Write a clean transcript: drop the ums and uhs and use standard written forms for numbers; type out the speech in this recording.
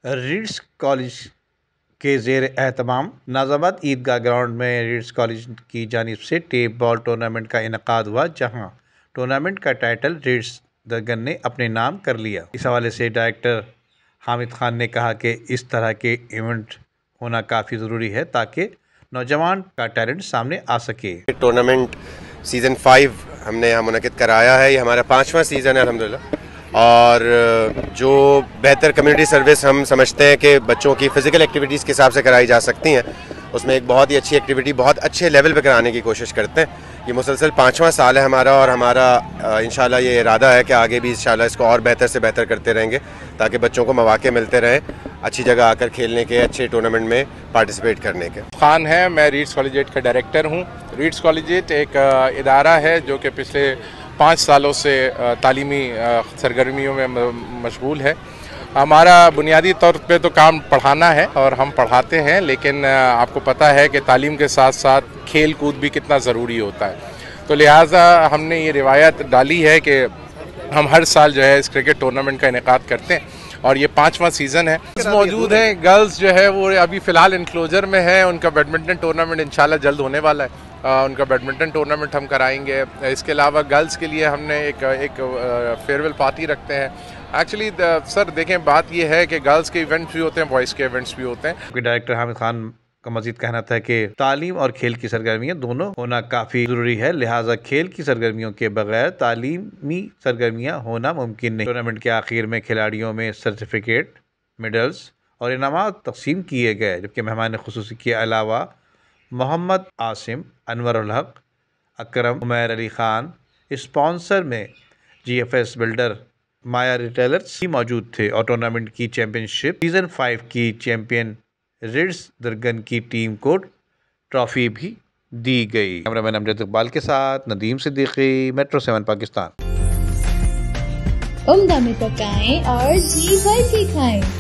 Reads college के ज़ेर एहतमाम नाज़ाबाद ईदगाह ground में रीड्स कॉलेज की जानिब से टेप बॉल टूर्नामेंट का इनकाद हुआ, जहां टूर्नामेंट का टाइटल रीड्स दरगन ने अपने नाम कर लिया। इस हवाले से डायरेक्टर हामिद खान ने कहा कि इस तरह के इवेंट होना काफ़ी ज़रूरी है ताकि नौजवान का टैलेंट सामने आ सके। टूर्नामेंट सीज़न 5 हमने यहाँ मुनक़िद कराया है। ये हमारा 5वां सीज़न है अल्हम्दुलिल्लाह। और जो बेहतर कम्युनिटी सर्विस हम समझते हैं कि बच्चों की फ़िज़िकल एक्टिविटीज़ के हिसाब से कराई जा सकती हैं, उसमें एक बहुत ही अच्छी एक्टिविटी बहुत अच्छे लेवल पे कराने की कोशिश करते हैं। ये मुसलसल 5वां साल है हमारा, और हमारा इंशाल्लाह ये इरादा है कि आगे भी इंशाल्लाह इसको और बेहतर से बेहतर करते रहेंगे ताकि बच्चों को मौके मिलते रहें अच्छी जगह आकर खेलने के, अच्छे टूर्नामेंट में पार्टिसिपेट करने के। खान है, मैं रीड्स कॉलेजिएट का डायरेक्टर हूँ। रीड्स कॉलेजिएट एक इदारा है जो कि पिछले 5 सालों से तालीमी सरगर्मियों में मशगूल है। हमारा बुनियादी तौर पे तो काम पढ़ाना है और हम पढ़ाते हैं, लेकिन आपको पता है कि तालीम के साथ साथ खेल कूद भी कितना ज़रूरी होता है। तो लिहाजा हमने ये रिवायत डाली है कि हम हर साल जो है इस क्रिकेट टूर्नामेंट का इनेकाद करते हैं, और ये 5वां सीज़न है। मौजूद हैं गर्ल्स जो है वो अभी फ़िलहाल इनक्लोजर में है। उनका बैडमिंटन टूर्नामेंट इंशाल्लाह जल्द होने वाला है। उनका बैडमिंटन टूर्नामेंट हम कराएंगे। इसके अलावा गर्ल्स के लिए हमने एक फेयरवेल पार्टी रखते हैं। एक्चुअली सर देखें, बात ये है कि गर्ल्स के इवेंट्स भी होते हैं, बॉयज़ के इवेंट्स भी होते हैं। डायरेक्टर हामिद खान का मजीद कहना था कि तालीम और खेल की सरगर्मियाँ दोनों होना काफ़ी ज़रूरी है, लिहाजा खेल की सरगर्मियों के बगैर तालीमी सरगर्मियाँ होना मुमकिन नहीं। टूर्नामेंट के आखिर में खिलाड़ियों में सर्टिफिकेट, मेडल्स और इनामात तकसीम किए गए, जबकि मेहमान खुसूसी के अलावा मोहम्मद आसिम, अनवर उल हक, अकरम, उमैर अली खान, स्पॉन्सर में GFS बिल्डर, माया रिटेलर्स भी मौजूद थे। और टूर्नामेंट की चैंपियनशिप सीज़न 5 की चैंपियन रीड्स दरगन की टीम को ट्रॉफी भी दी गई। कैमरामैन अमजद इकबाल के साथ नदीम सिद्दीकी, मेट्रो 7 पाकिस्तान। उम्दा में पकाएं और जी भर के खाएं।